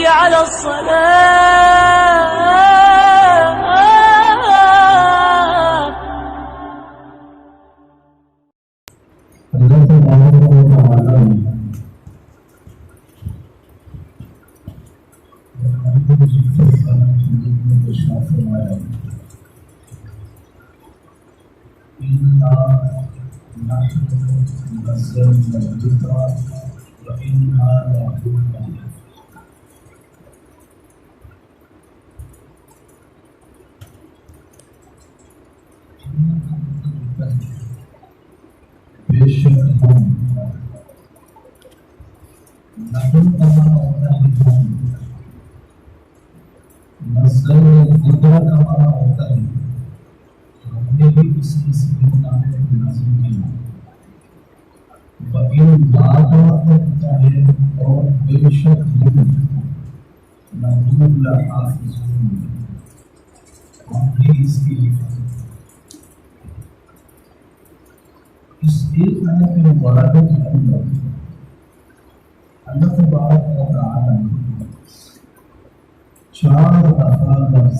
حي على الصلاة. اس ایک آیت مبارکہ کے اندر اللہ تبارک و تعالی نے 4 دفعہ لفظ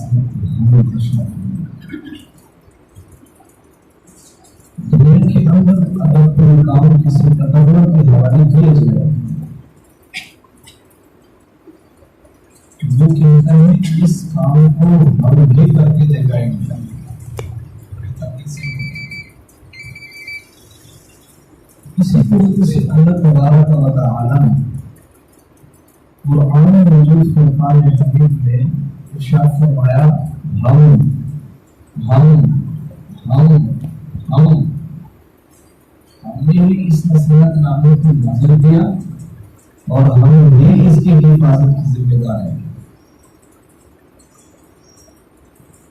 دنیا کے اندر اگر کوئی کام کسی تکبر کے حوالے کیا جائے تو وہ کہتا ہے کہ اس کام کو ہم بھی کر کے دکھائیں گے. اسی طریقے سے اللہ تبارک و تعالی نے قرآن مجید فرقان حمید میں ارشاد فرمایا ہم نے بھی اس نصیحت نامے کو نازل کیا اور ہم بھی اس کی حفاظت کی ذمہ دار ہیں.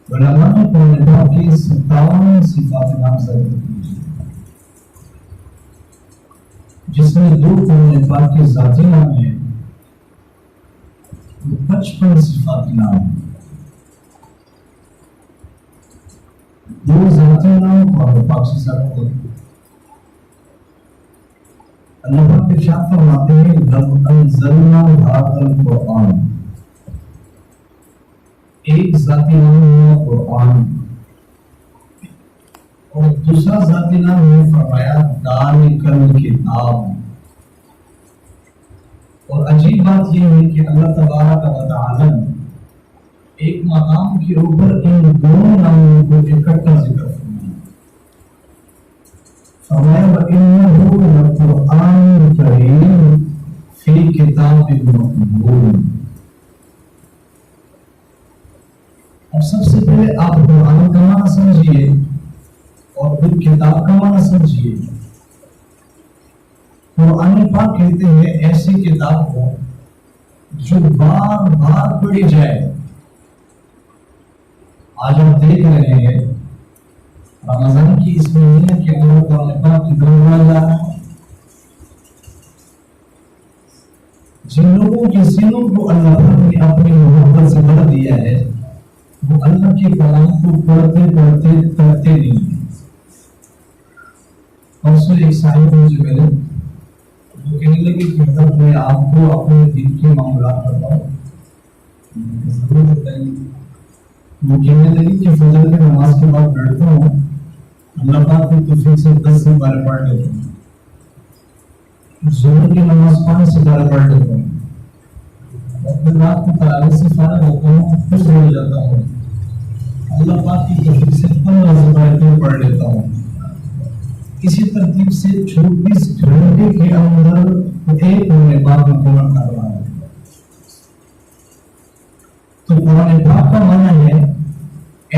علماء نے قرآن پاک کی 57 صفات نامزد کی جس میں 2 قرآن پاک کے ذاتی نام ہیں 55 صفات نام ہیں. 2 ذاتی نام قرآن پاک سے ثابت ہوتے ہیں. اللہ پاک ارشاد فرماتے ہیں لَقَدْ أَنزَلْنَا هَذَا الْقُرْآنَ. ایک ذاتی نام ہے قرآن اور دوسرا ذاتی نام ہے فرمایا ذَلِكَ الْكِتَابُ. اور عجیب بات یہ ہے کہ اللہ تبارک و تعالی ایک مقام کے اوپر ان دونوں ناموں کو اکٹھا ذکر فرمایا. فرمایا وَإِنَّهُ لَقُرْآنٌ كَرِيمٌ فِي كِتَابٍ مَّكْنُونٍ. اور سب سے پہلے آپ قرآن کا معنی سمجھیے اور پھر کتاب کا معنی سمجھیے. قرآن پاک کہتے ہیں ایسی کتاب کو جو بار بار پڑھی جائے. آج ہم دیکھ رہے ہیں رمضان کی اس مہینے کے اندر قرآن پاک کی گنگنا جا رہا ہے. جن لوگوں کے سینوں کو اللہ نے اپنی محبت سے بھر دیا ہے وہ اللہ کے کلام کو پڑھتے پڑھتے کرتے نہیں ہیں. اور سے ایک صاحب مجھے ملے وہ کہنے لگے کہ حضرت میں آپ کو اپنے دین کے معاملات بتاؤ. ضرور بتائیے. وہ کہنے لگے کہ فجر کی نماز کے بعد بیٹھتا ہوں اللہ پاک کی توفیق سے 10 سپارے پڑھ لیتا ہوں. ظہر کی نماز 5 سپارے پڑھ لیتا ہوں. اور پھر رات کو تراویح سے فارغ ہوتا ہوں پھر سو جاتا ہوں. اللہ پاک کی توفیق سے 15 سپارے پڑھ لیتا ہوں. اسی ترتیب سے 24 گھنٹے کے اندر ایک قرآن پاک مکمل کر رہا ہے. تو قرآن پاک کا معنی ہے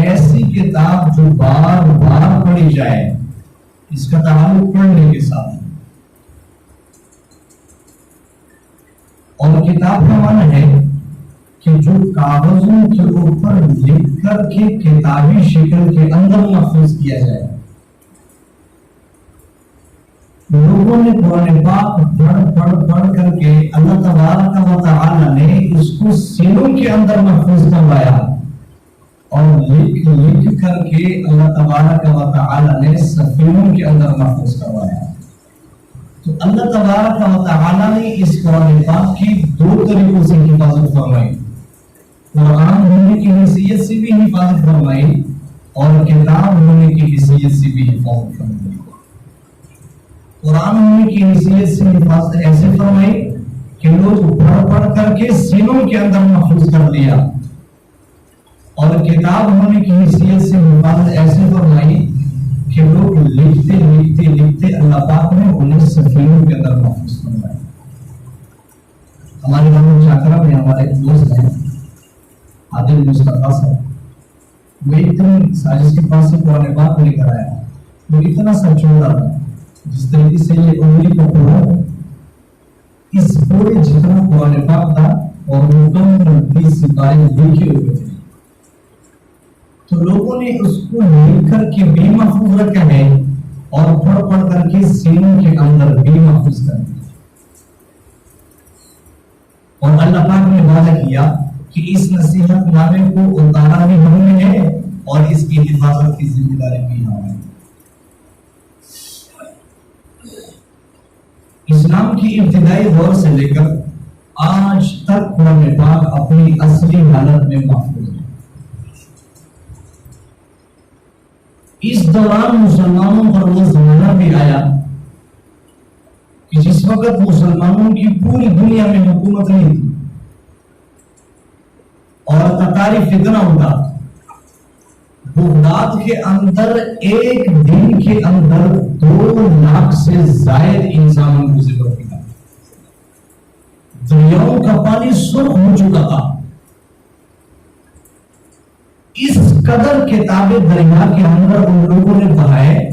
ایسی کتاب جو بار بار پڑھی جائے. اس کا تعلق پڑھنے کے ساتھ. اور کتاب کا معنی ہے کہ جو کاغذوں کے اوپر لکھ کر کے کتابی شکل کے اندر محفوظ کیا جائے. لوگوں نے قرآن پاک پڑھ کر کے اللہ تبارک و تعالی نے اس کو سینوں کے اندر محفوظ کروایا اور لکھ کر کے اللہ تبارک و تعالی نے صفینوں کے اندر محفوظ کروایا. تو اللہ تبارک و تعالی نے اس قرآن پاک کی 2 طریقوں سے حفاظت فرمائی. حیثیت سے بھی حفاظت فرمائی اور کتاب ہونے کی حیثیت سے بھی حفاظت فرمائی. قرآن ہونے کی حیثیت سے حفاظت ایسے فرمائی کہ لوگ پڑھ پڑھ کر کے سینوں کے اندر محفوظ کر دیا، اور کتاب ہونے کی حیثیت سے حفاظت ایسے فرمائی کہ لوگ لکھتے لکھتے لکھتے اللہ پاک نے انہیں سفینوں کے اندر محفوظ فرمایا. ہمارے گاؤں چاکرا میں ہمارے ایک دوست ہیں عادل مصطفیٰ صاحب، وہ اتنی سازش کے پاس سے قرآن پاک لے کر آیا، وہ اتنا سا چوڑا تھا جس طریقے سے یہ انگلی کو پورا اس پورے جتنا قرآن پاک تھا اور مکمل 20 سپارے لکھے ہوئے تھے. تو لوگوں نے اس کو لکھ کر کے بھی محفوظ رکھا ہے اور پڑھ پڑھ کر کے سینوں کے اندر بھی محفوظ کر دیا. اور اللہ پاک نے وعدہ کیا کہ اس نصیحت نامے کو اتارا بھی ہم نے ہے اور اس کی حفاظت کی ذمہ داری بھی ہم نے. اسلام کی ابتدائی دور سے لے کر آج تک قرآن پاک اپنی اصلی حالت میں محفوظ ہے. اس دوران مسلمانوں پر وہ زمانہ بھی آیا کہ جس وقت مسلمانوں کی پوری دنیا میں حکومت نہیں تھی اور تتاری فتنہ ہوتا. بغداد کے اندر ایک دن کے اندر 2 لاکھ سے زائد انسانوں کو ذبح کیا. دریاؤں کا پانی سرخ ہو چکا تھا. اس قدر کتابیں دریا کے اندر ان لوگوں نے بہائے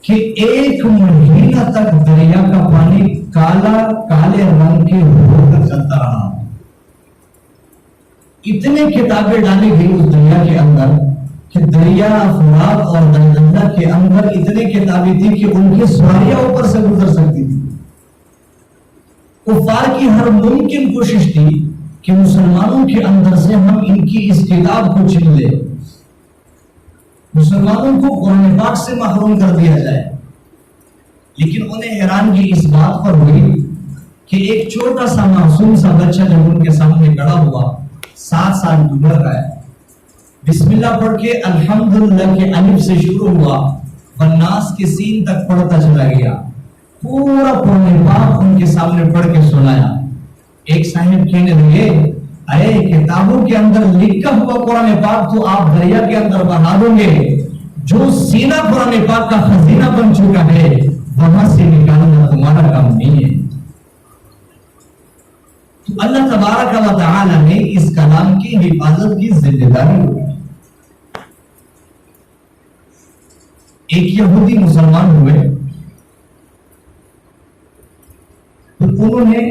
کہ 1 مہینہ تک دریا کا پانی کالے رنگ کے ہو کر چلتا رہا. اتنے کتابیں ڈالی گئی اس دریا کے اندر کہ دریا فرات اور دلدلہ کے اندر اتنے کتابیں تھی کہ ان کی سواریاں اوپر سے گزر سکتی تھی. کفار کی ہر ممکن کوشش تھی کہ مسلمانوں کے اندر سے ہم ان کی اس کتاب کو چھین لیں، مسلمانوں کو قرآن پاک سے محروم کر دیا جائے. لیکن انہیں حیرانگی اس بات پر ہوئی کہ ایک چھوٹا سا معصوم سا بچہ جب ان کے سامنے کھڑا ہوا، 7 سال کی عمر کا ہے، بسم اللہ پڑھ کے الحمدللہ کے الف سے شروع ہوا، والناس کے سین تک پڑھتا چلا گیا، پورا قرآن پاک ان کے سامنے پڑھ کے سنایا. ایک صاحب کہنے لگے، اے کتابوں کے اندر لکھا ہوا قرآن پاک تو آپ دریا کے اندر بنا دیں گے، جو سینہ قرآن پاک کا خزینہ بن چکا ہے وہاں سے نکالنا تمہارا کام نہیں ہے. تو اللہ تبارک و تعالی نے اس کلام کی حفاظت کی ذمہ داری ہوئی. ایک یہودی مسلمان ہوئے، تو انہوں نے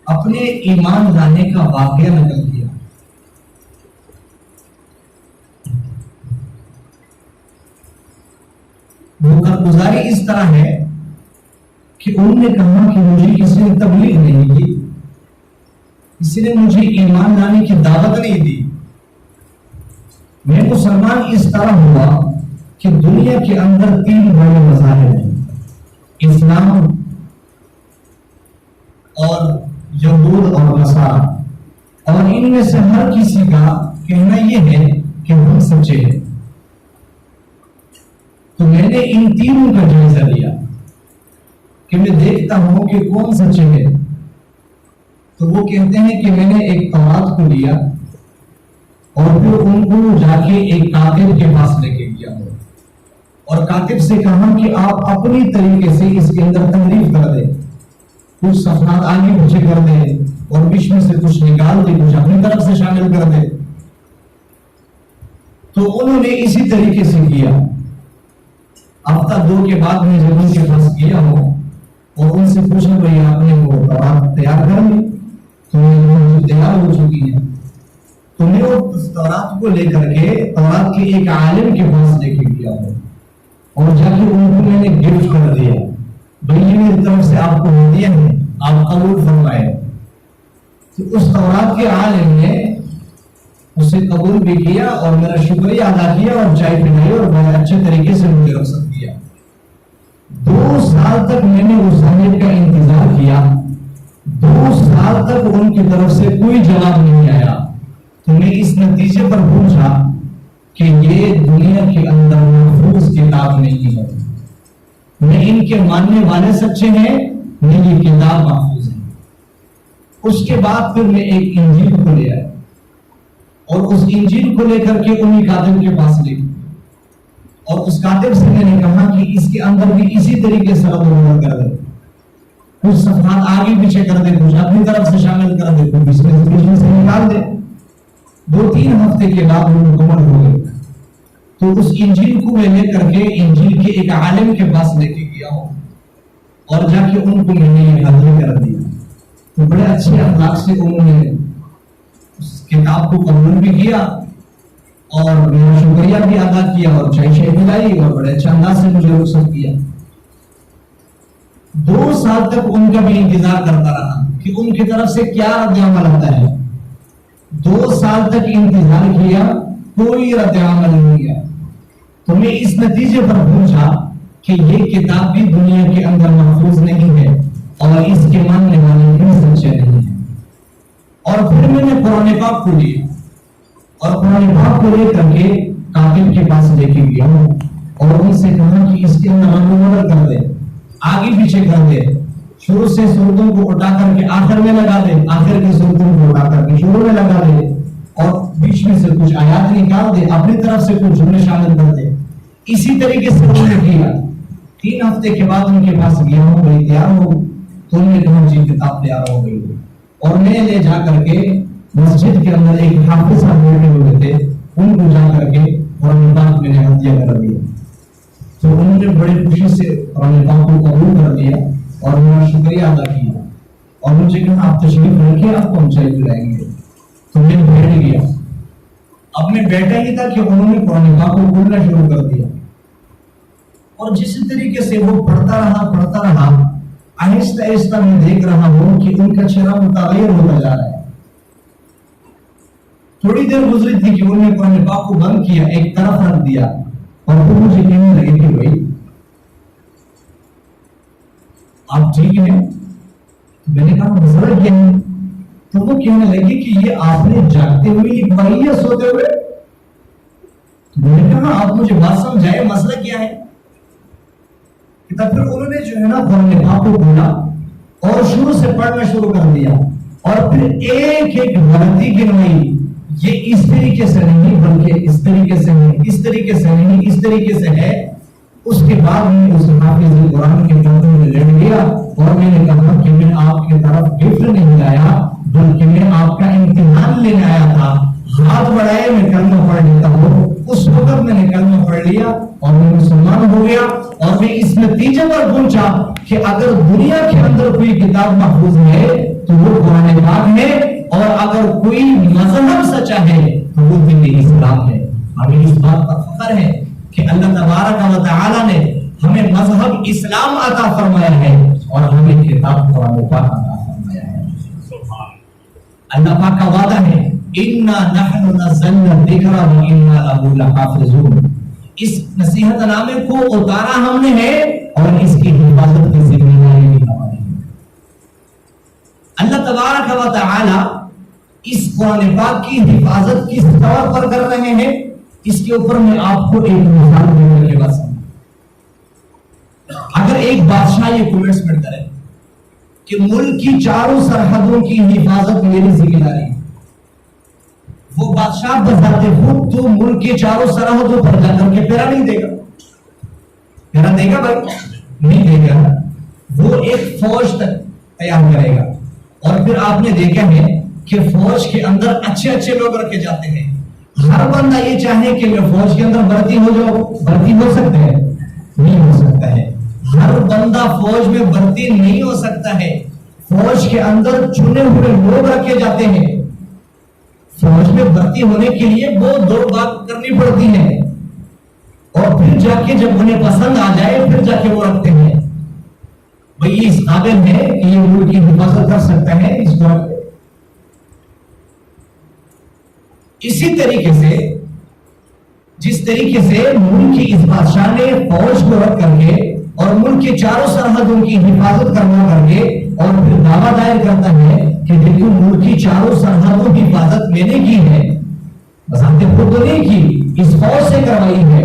اپنے ایمان لانے کا واقعہ نقل کیا. وہ کارگزاری اس طرح ہے کہ انہوں نے کہا کہ مجھے کسی نے تبلیغ نہیں کی، کسی نے مجھے ایمان لانے کی دعوت نہیں دی. میں مسلمان اس طرح ہوا کہ دنیا کے اندر 3 بڑے مذاہب ہیں، اسلام اور یہود اور نصارہ، اور ان میں سے ہر کسی کا کہنا یہ ہے کہ ہم سچے ہیں. تو میں نے ان تینوں کا جائزہ لیا کہ میں دیکھتا ہوں کہ کون سچے ہے. تو وہ کہتے ہیں کہ میں نے ایک تورات کو لیا اور پھر ان کو جا کے ایک کاتب کے پاس لے کے گیا ہوں اور کاتب سے کہا کہ آپ اپنی طریقے سے اس کے اندر تحریف کر دیں، کچھ صفحات آگے پیچھے کر دیں اور بیچ میں سے کچھ نکال دیں، کچھ اپنی طرف سے شامل کر دیں. تو انہوں نے اسی طریقے سے کیا. ہفتہ 2 کے بعد میں جب ان کے پاس گیا ہوں اور ان سے پوچھا بھائی آپ نے وہ تورات تیار کر لی؟ تو وہ تیار ہو چکی ہے. تو میں وہ تورات کو لے کر کے تورات کے ایک عالم کے پاس لے کے گیا ہوں اور جا کے ان کو میں نے گفٹ کر دیا، بھائی یہ میری طرف سے آپ کو ہدیہ ہے، آپ قبول فرمائے. تو اس تورات کے عالم نے اسے قبول بھی کیا اور میرا شکریہ ادا کیا اور چائے پلائی اور بڑے اچھے طریقے سے مجھے رخصت کیا. 2 سال تک میں نے اس صاحب کا انتظار کیا، 2 سال تک ان کی طرف سے کوئی جواب نہیں آیا. تو میں اس نتیجے پر پہنچا کہ یہ دنیا کے اندر محفوظ کتاب نہیں ہے، نہ ان کے ماننے والے سچے ہیں، نہ یہ کتاب محفوظ ہے۔ اس کے بعد پھر میں ایک انجیل کو لے آیا اور اس انجیل کو لے کر کے انہی کاتب کے پاس لے گیا، اور اس کاتب سے میں نے کہا کہ اس کے اندر بھی اسی طریقے سے رد و بدل کر دے، کچھ صفحات آگے پیچھے کر دے، کچھ اپنی طرف سے شامل کر دے، کچھ اس سے نکال دے۔ 2-3 ہفتے کے بعد وہ مکمل ہو گئے۔ تو اس انجیل کو میں لے کر کے انجیل کے ایک عالم کے پاس لے کے گیا ہوں اور جا کے ان کو میں نے حاضر کر دیا۔ تو بڑے اچھے اخلاق سے انہوں نے اس کتاب کو قبول بھی کیا اور میرا شکریہ بھی ادا کیا اور چائے پلائی اور بڑے اچھے انداز سے مجھے رخصت کیا۔ 2 سال تک ان کا بھی انتظار کرتا رہا کہ ان کی طرف سے کیا رد عمل آتا ہے۔ 2 سال تک انتظار کیا، کوئی رد عمل نہیں کیا۔ تو میں اس نتیجے پر پہنچا کہ یہ کتاب بھی دنیا کے اندر محفوظ نہیں ہے اور اس کے ماننے والے بھی سچے نہیں ہیں۔ اور پھر میں نے قرآن پاک کو لیا اور قرآن پاک کو لے کر کے کاتب کے پاس لے کے گیا ہوں اور ان سے کہا کہ اس کے اندر رد و بدل کر دے، آگے پیچھے کر دے، شروع سے صورتوں کو اٹھا کر کے آخر میں لگا دے، آخر کی صورتوں کو اٹھا کر کے شروع میں لگا دے، اور بیچ میں سے کچھ آیات نکال دے، اپنی طرف سے کچھ جملے شامل کر دے۔ اسی طریقے سے انہوں نے کیا۔ 3 ہفتے کے بعد ان کے پاس گیا ہوں، بھائی تیار ہو؟ تو انہوں نے کہا جی کتاب تیار ہو گئی۔ اور میں لے جا کر کے مسجد کے اندر ایک حافظ صاحب بیٹھے ہوئے تھے، ان کو جا کر کے قرآن پاک میں نے ہدیہ کر دیا۔ تو انہوں نے بڑی خوشی سے قرآن پاک کو قبول کر لیا اور میرا شکریہ ادا کیا اور مجھے کہا آپ تشریف رکھیے، آپ کو ہم چائے پلائیں گے۔ تو میں بیٹھ گیا۔ اب میں بیٹھا ہی تھا کہ انہوں نے قرآن پاک کو کھولنا شروع کر دیا اور جس طریقے سے وہ پڑھتا رہا آہستہ آہستہ میں دیکھ رہا ہوں کہ ان کا چہرہ متغیر ہوتا جا رہا ہے۔ تھوڑی دیر گزری تھی کہ انہوں نے قرآن پاک کو بند کیا، ایک طرف رکھ دیا اور پھر مجھے کہنے لگے کہ بھائی آپ ٹھیک ہیں؟ میں نے کہا مسئلہ کیا ہے؟ تو وہ کہنے لگے کہ یہ آپ نے جاگتے ہوئے لکھوائی یا سوتے ہوئے؟ میں نے کہا آپ مجھے بات سمجھائے، مسئلہ کیا ہے؟ تب پھر انہوں نے جو ہے نا قرآن پاک کو کھولا اور شروع سے پڑھنا شروع کر دیا اور پھر ایک ایک غلطی گنوائی، یہ اس طریقے سے نہیں بلکہ اس طریقے سے نہیں، اس طریقے سے نہیں، اس طریقے سے ہے۔ اس کے بعد میں اس حافظ قرآن کے قدموں میں لیٹ گیا اور میں نے کہا کہ میں آپ کی طرف گفٹ نہیں آیا بلکہ میں آپ کا امتحان لینے آیا تھا، ہاتھ بڑھائے میں کلمہ پڑھ لیتا ہوں۔ اس وقت میں نے کلمہ پڑھ لیا اور میں مسلمان ہو گیا اور میں اس نتیجے پر پہنچا کہ اگر دنیا کے اندر کوئی کتاب محفوظ ہے تو وہ قرآن پاک ہے، اور اگر کوئی مذہب سچا ہے تو وہ دین اسلام ہے۔ ہمیں اس بات پر فخر ہے کہ اللہ تبارک و تعالی نے ہمیں مذہب اسلام عطا فرمایا ہے اور ہمیں کتاب قرآن پاک عطا فرمایا ہے۔ اللہ پاک کا وعدہ ہے اِنَّا نَحْنُ نَزَّلْنَا الذِّكْرَ وَإِنَّا لَهُ لَحَافِظُونَ۔ اس نصیحت نامے کو اتارا ہم نے ہے اور اس کی حفاظت کی ذمہ داری بھی ہماری ہے۔ اللہ تبارک و تعالی اس قرآن پاک کی حفاظت کس طور پر کر رہے ہیں، اس کے اوپر میں آپ کو ایک مثال دینے کے بعد اگر ایک بادشاہ یہ کمٹمنٹ کرے کہ ملک کی چاروں سرحدوں کی حفاظت میری ذمہ داری ہے، وہ بادشاہ بذات خود تو ملک کے چاروں سرحدوں پر جا کر کے پہرا نہیں دے گا، پہرا دے گا بھائی نہیں دے گا، وہ ایک فوج تیار کرے گا اور پھر آپ نے دیکھا ہے کہ فوج کے اندر اچھے اچھے لوگ رکھے جاتے ہیں۔ ہر بندہ یہ چاہے کہ میں فوج کے اندر بھرتی ہو جاؤ، بھرتی ہو سکتا ہے؟ نہیں ہو سکتا ہے۔ ہر بندہ فوج میں بھرتی نہیں ہو سکتا ہے۔ فوج کے اندر چنے ہوئے لوگ رکھے جاتے ہیں۔ فوج میں بھرتی ہونے کے لیے وہ 2 بات کرنی پڑتی ہے اور پھر جا کے جب انہیں پسند آ جائے پھر جا کے وہ رکھتے ہیں بھئی یہ اس قابل ہے کہ یہ ملک کی حفاظت کر سکتا ہے، اس کو رکھتے۔ اسی طریقے سے جس طریقے سے ملک کی اس بادشاہ نے فوج کو رکھ کر کے اور ملک کے چاروں سرحدوں کی حفاظت کرنا کر کے اور پھر دعویٰ دائر کرتا ہے کہ دیکھو ملک کی چاروں سرحدوں کی حفاظت میں نے کی ہے، بذات خود تو نہیں کی، اس فوج سے کروائی ہے۔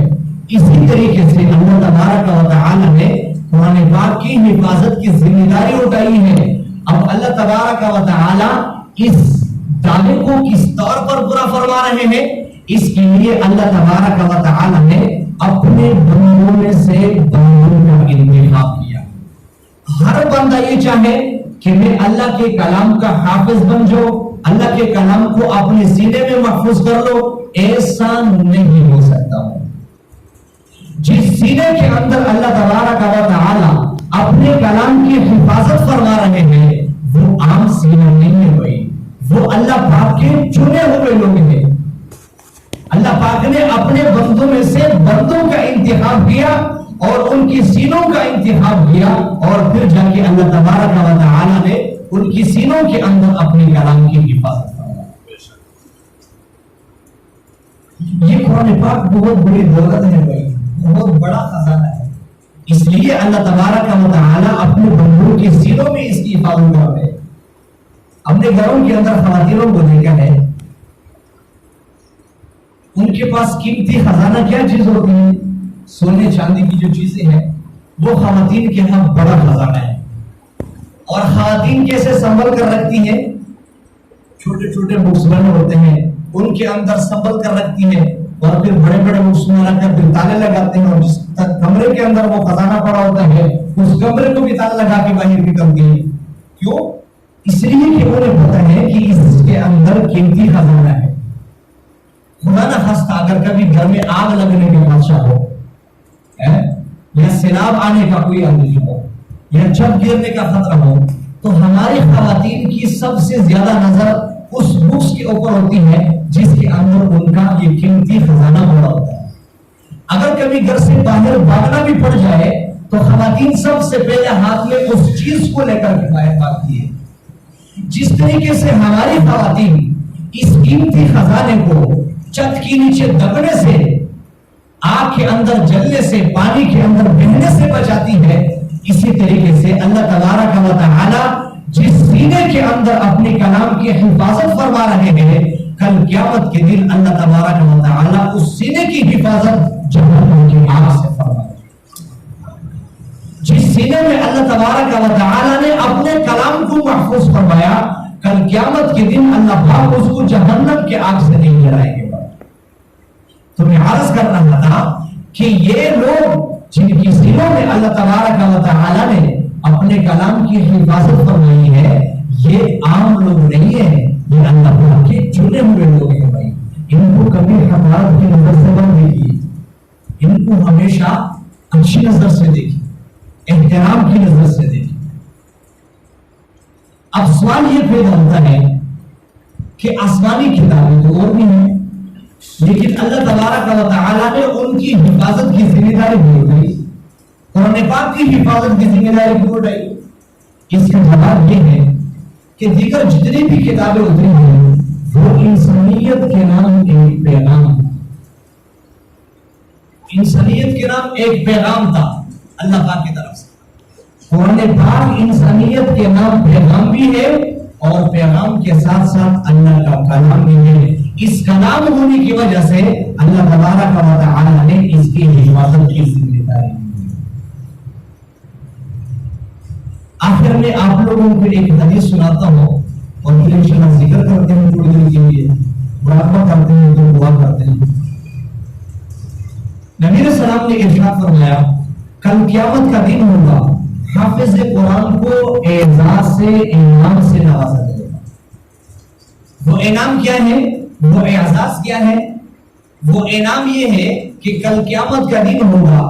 اسی طریقے سے اللہ تبارک و تعالی نے قرآن پاک کی حفاظت کی ذمہ داری اٹھائی ہے۔ اب اللہ تبارک و تعالی اس دعوے کو کس طور پر پورا فرما رہے ہیں؟ اس کے لیے اللہ تبارک و تعالی نے اپنے بندوں میں سے بندوں کا انتخاب کیا۔ ہر بندہ یہ چاہے کہ میں اللہ کے کلام کا حافظ بن جاؤں، اللہ کے کلام کو اپنے سینے میں محفوظ کر لو، ایسا نہیں ہو سکتا۔ جس سینے کے اندر اللہ تبارک و تعالی اپنے کلام کی حفاظت فرما رہے ہیں وہ عام سینہ نہیں ہے بھائی، وہ اللہ پاک کے چنے ہوئے لوگ ہیں۔ اللہ پاک نے اپنے بندوں میں سے بندوں کا انتخاب کیا اور ان کی سینوں کا انتخاب کیا، اور پھر جا کے اللہ تبارک و تعالی نے ان کی سینوں کے اندر اپنے کلام کی حفاظت فرمائی۔ یہ قرآن پاک بہت بڑی دولت ہے بھائی، بہت بڑا خزانہ ہے۔ اس لیے اللہ تبارک و تعالی اپنے بندوں کی سینوں میں اس کی حفاظت کر رہے ہیں۔ اپنے گھروں کے اندر خواتینوں کو دیکھا ہے، ان کے پاس قیمتی خزانہ کیا چیز ہوتی ہے؟ سونے چاندی کی جو چیزیں ہیں وہ خواتین کے ہاں بڑا خزانہ ہے۔ اور خواتین کیسے سنبھل کر رکھتی ہیں؟ چھوٹے چھوٹے بکس بنے ہوتے ہیں، ان کے اندر سنبھل کر رکھتی ہیں، اور پھر بڑے بڑے بکس میں رکھ کر پھر تالے لگاتے ہیں، اور جس کمرے کے اندر وہ خزانہ پڑا ہوتا ہے اس کمرے کو بھی تالا لگا کے باہر نکلتی ہے۔ کیوں؟ اس لیے کہ انہیں پتہ ہے کہ اس کے اندر قیمتی خزانہ ہے۔ خدا نہ خواستہ اگر کبھی گھر میں آگ لگنے کا خدشہ ہو، یا سیلاب آنے کا کوئی اندیشہ ہو، یا چھت گرنے کا خطرہ ہو، تو ہماری خواتین کی سب سے زیادہ نظر اس بکس کے اوپر ہوتی ہے جس کے اندر ان کا یہ قیمتی خزانہ پڑا ہوتا ہے۔ اگر کبھی گھر سے باہر بھاگنا بھی پڑ جائے تو خواتین سب سے پہلے ہاتھ میں اس چیز کو لے کر کے باہر بھاگتی ہے۔ جس طریقے سے ہماری خواتین اس قیمتی خزانے کو چھت کے نیچے دبنے سے، آگ کے اندر جلنے سے، پانی کے اندر بہنے سے بچاتی ہے، اسی طریقے سے اللہ تبارک و تعالی جس سینے کے اندر اپنے کلام کی حفاظت فرما رہے ہیں، کل قیامت کے دن اللہ تبارک و تعالی اس سینے کی حفاظت جہنم کی آگ سے فرمائے۔ جس سینے میں اللہ تبارک و تعالی نے اپنے کلام کو محفوظ فرمایا، کل قیامت کے دن اللہ پاک اس کو جہنم کے آگ سے نہیں جلائیں گے۔ تو میں عرض کر رہا تھا کہ یہ لوگ جن کی سینوں میں اللہ تبارک و تعالی نے اپنے کلام کی حفاظت فرمائی ہے، یہ عام لوگ نہیں ہیں، یہ اللہ پاک کے چنے ہوئے لوگ ہیں بھائی۔ ان کو کبھی حقارت کی نظر سے نہ دیکھیے، ان کو ہمیشہ اچھی نظر سے دیکھیے، احترام کی نظر سے دیکھیے۔ اب سوال یہ پیدا ہوتا ہے کہ آسمانی کتابیں تو اور بھی ہیں، لیکن اللہ تبارک و تعالی نے ان کی حفاظت کی ذمہ داری بھی اٹھائی، قرآن پاک کی حفاظت کی ذمہ داری بھی اٹھائی۔ اس کا جواب یہ ہے کہ دیگر جتنی بھی کتابیں اتری ہیں وہ انسانیت کے نام ایک پیغام، انسانیت کے نام ایک پیغام تھا اللہ پاک کی طرف سے۔ قرآن پاک انسانیت کے نام پیغام بھی ہے، اور پیغام کے ساتھ ساتھ اللہ کا کلام بھی ہے۔ اس کلام ہونے کی وجہ سے اللہ تبارک و تعالی نے اس کی حفاظت کی ذمہ داری دی۔ آخر میں آپ لوگوں کو ایک حدیث سناتا ہوں، اور پھر انشاءاللہ ذکر کرتے ہیں تھوڑی دیر کے لیے، مراقبہ کرتے ہیں، تو دعا کرتے ہیں۔ نبی علیہ السلام نے ارشاد فرمایا، کل قیامت کا دن ہوگا، حافظ قرآن کو اعزاز سے، انعام سے نوازا جائے گا۔ وہ انعام کیا ہے؟ وہ اعزاز کیا ہے؟ وہ انعام یہ ہے کہ کل قیامت کا دن ہوگا،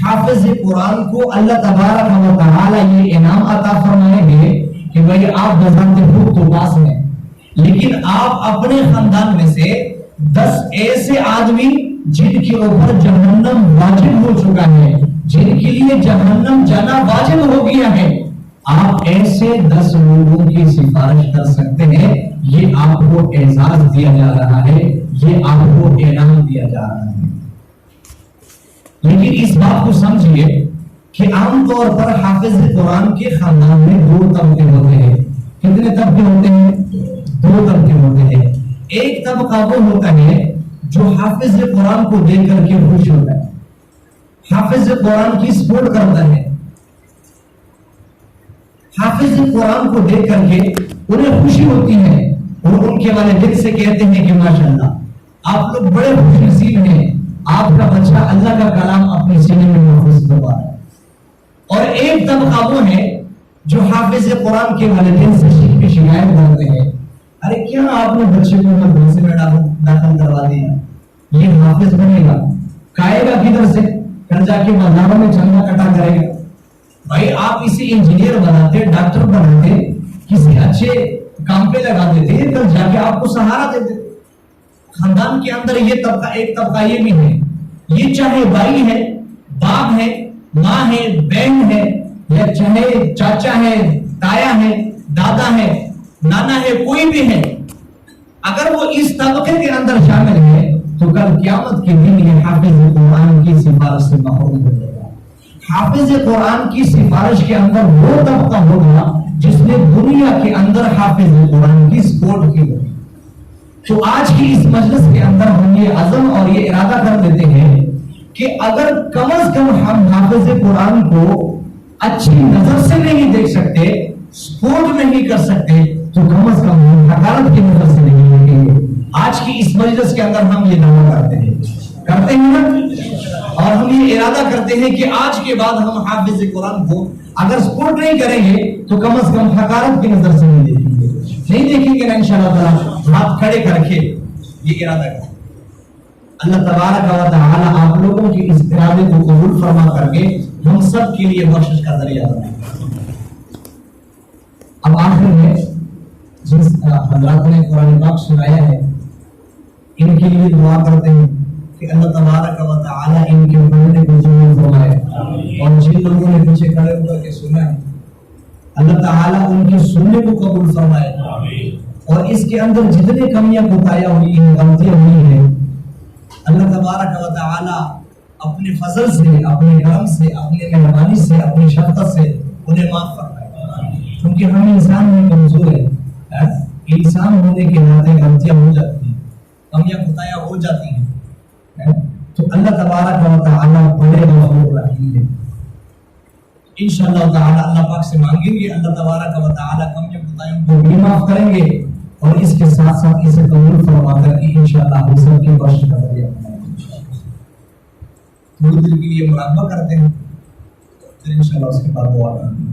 حافظ قرآن کو اللہ تبارک و تعالی یہ انعام عطا فرمائیں گے کہ بھئی آپ بذات خود تو پاس ہیں، لیکن آپ اپنے خاندان میں سے 10 ایسے آدمی جن کے اوپر جہنم واجب ہو چکا ہے، جن کے لیے جہنم جانا واجب ہو گیا ہے، آپ ایسے 10 لوگوں کی سفارش کر سکتے ہیں۔ یہ آپ کو اعزاز دیا جا رہا ہے، یہ آپ کو انعام دیا جا رہا ہے۔ لیکن اس بات کو سمجھیے کہ عام طور پر حافظ قرآن کے خاندان میں 2 طبقے ہوتے ہیں۔ کتنے طبقے ہوتے ہیں؟ 2 طبقے ہوتے ہیں۔ ایک طبقہ وہ ہوتا ہے جو حافظ قرآن کو دیکھ کر کے خوش ہوتا ہے، حافظ قرآن کی سپورٹ کرتا ہے، حافظ قرآن کو دیکھ کر کے انہیں خوشی ہوتی ہے اور ان کے والدین سے کہتے ہیں کہ ماشاءاللہ آپ لوگ بڑے خوش نصیب ہیں، آپ کا بچہ اللہ کا کلام اپنے سینے میں محفوظ کروا رہا ہے۔ اور ایک طبقہ وہ ہے جو حافظ قرآن کے والدین سے شکایت کرتے ہیں، ارے کیا آپ نے بچے کو مدرسے میں داخل کروا دیا، یہ حافظ بنے گا، کھائے گا کدھر سے، کل جا کے بازاروں میں چندہ کٹا کرے گا۔ بھائی آپ اسے انجینئر بناتے، ڈاکٹر بناتے، کسی اچھے کام پہ لگا دیتے، کل جا کے آپ کو سہارا دیتے۔ خاندان کے اندر یہ طبقہ، ایک طبقہ یہ بھی ہے، یہ چاہے بھائی ہے، باپ ہے، ماں ہے، بہن ہے، یا چاہے چاچا ہے، تایا ہے، دادا ہے، نانا ہے، کوئی بھی ہے، اگر وہ اس طبقے کے اندر شامل ہے تو کل قیامت کے دن یہ حافظ قرآن کی سفارش سے محروم ہو جائے گا۔ حافظ قرآن کی سفارش کے اندر وہ طبقہ ہوگا جس نے دنیا کے اندر حافظ قرآن کی سپورٹ کی ہوگی۔ تو آج کی اس مجلس کے اندر ہم یہ عزم اور یہ ارادہ کر لیتے ہیں کہ اگر کم از کم ہم حافظ قرآن کو اچھی نظر سے نہیں دیکھ سکتے، سپورٹ نہیں کر سکتے، تو کم از کم ہم حقارت کی نظر سے نہیں دیکھیں گے۔ آج کی اس مجلس کے اندر ہم یہ دعویٰ کرتے ہیں نا، اور ہم یہ ارادہ کرتے ہیں کہ آج کے بعد ہم حافظ قرآن کو اگر سپورٹ نہیں کریں گے تو کم از کم حقارت کی نظر سے نہیں دیکھیں گے نا انشاءاللہ تعالی۔ ہاتھ کھڑے کر کے یہ ارادہ کریں۔ اللہ تبارک و تعالی آپ لوگوں کے اس ارادے کو قبول فرما کر کے ہم سب کے لیے بخشش کا ذریعہ بنائے۔ اب آخر میں جس حضرات نے قرآن پاک سنایا ہے ان کے لیے دعا کرتے ہیں کہ اللہ تبارک و تعالی ان کے پڑھنے کو قبول فرمائے، اور جن لوگوں نے پیچھے کھڑے ہو کر کے سنا ہے اللہ تعالی ان کے سننے کو قبول فرمائے، اور اس کے اندر جتنے کمیاں کوتاہیاں ہوئی ہیں، غلطیاں ہوئی ہیں، اللہ تبارک و تعالی اپنے فضل سے، اپنے کرم سے، اپنے مہربانی سے، اپنی شفقت سے انہیں معاف فرمائے، کیونکہ ہم انسان میں کمزور ہیں، انسان ہونے کے ناطے غلطیاں ہو جاتی ہیں، کمیاں کوتاہیاں ہو جاتی ہیں، تو اللہ تبارک و تعالی بڑے غفور رحیم ہے۔ انشاءاللہ تعالی اللہ پاک سے مانگیں گے، اللہ تبارک و تعالی کمیاں کوتاہیوں کو بھی معاف کریں گے، اور اس کے ساتھ ساتھ اسے قبول فرما کر کے انشاءاللہ ہم سب کی بخشش کا ذریعہ بنائیں گے۔ تھوڑی دیر کے لیے مراقبہ کرتے ہیں، پھر انشاءاللہ اس کے بعد دعا کرتے ہیں۔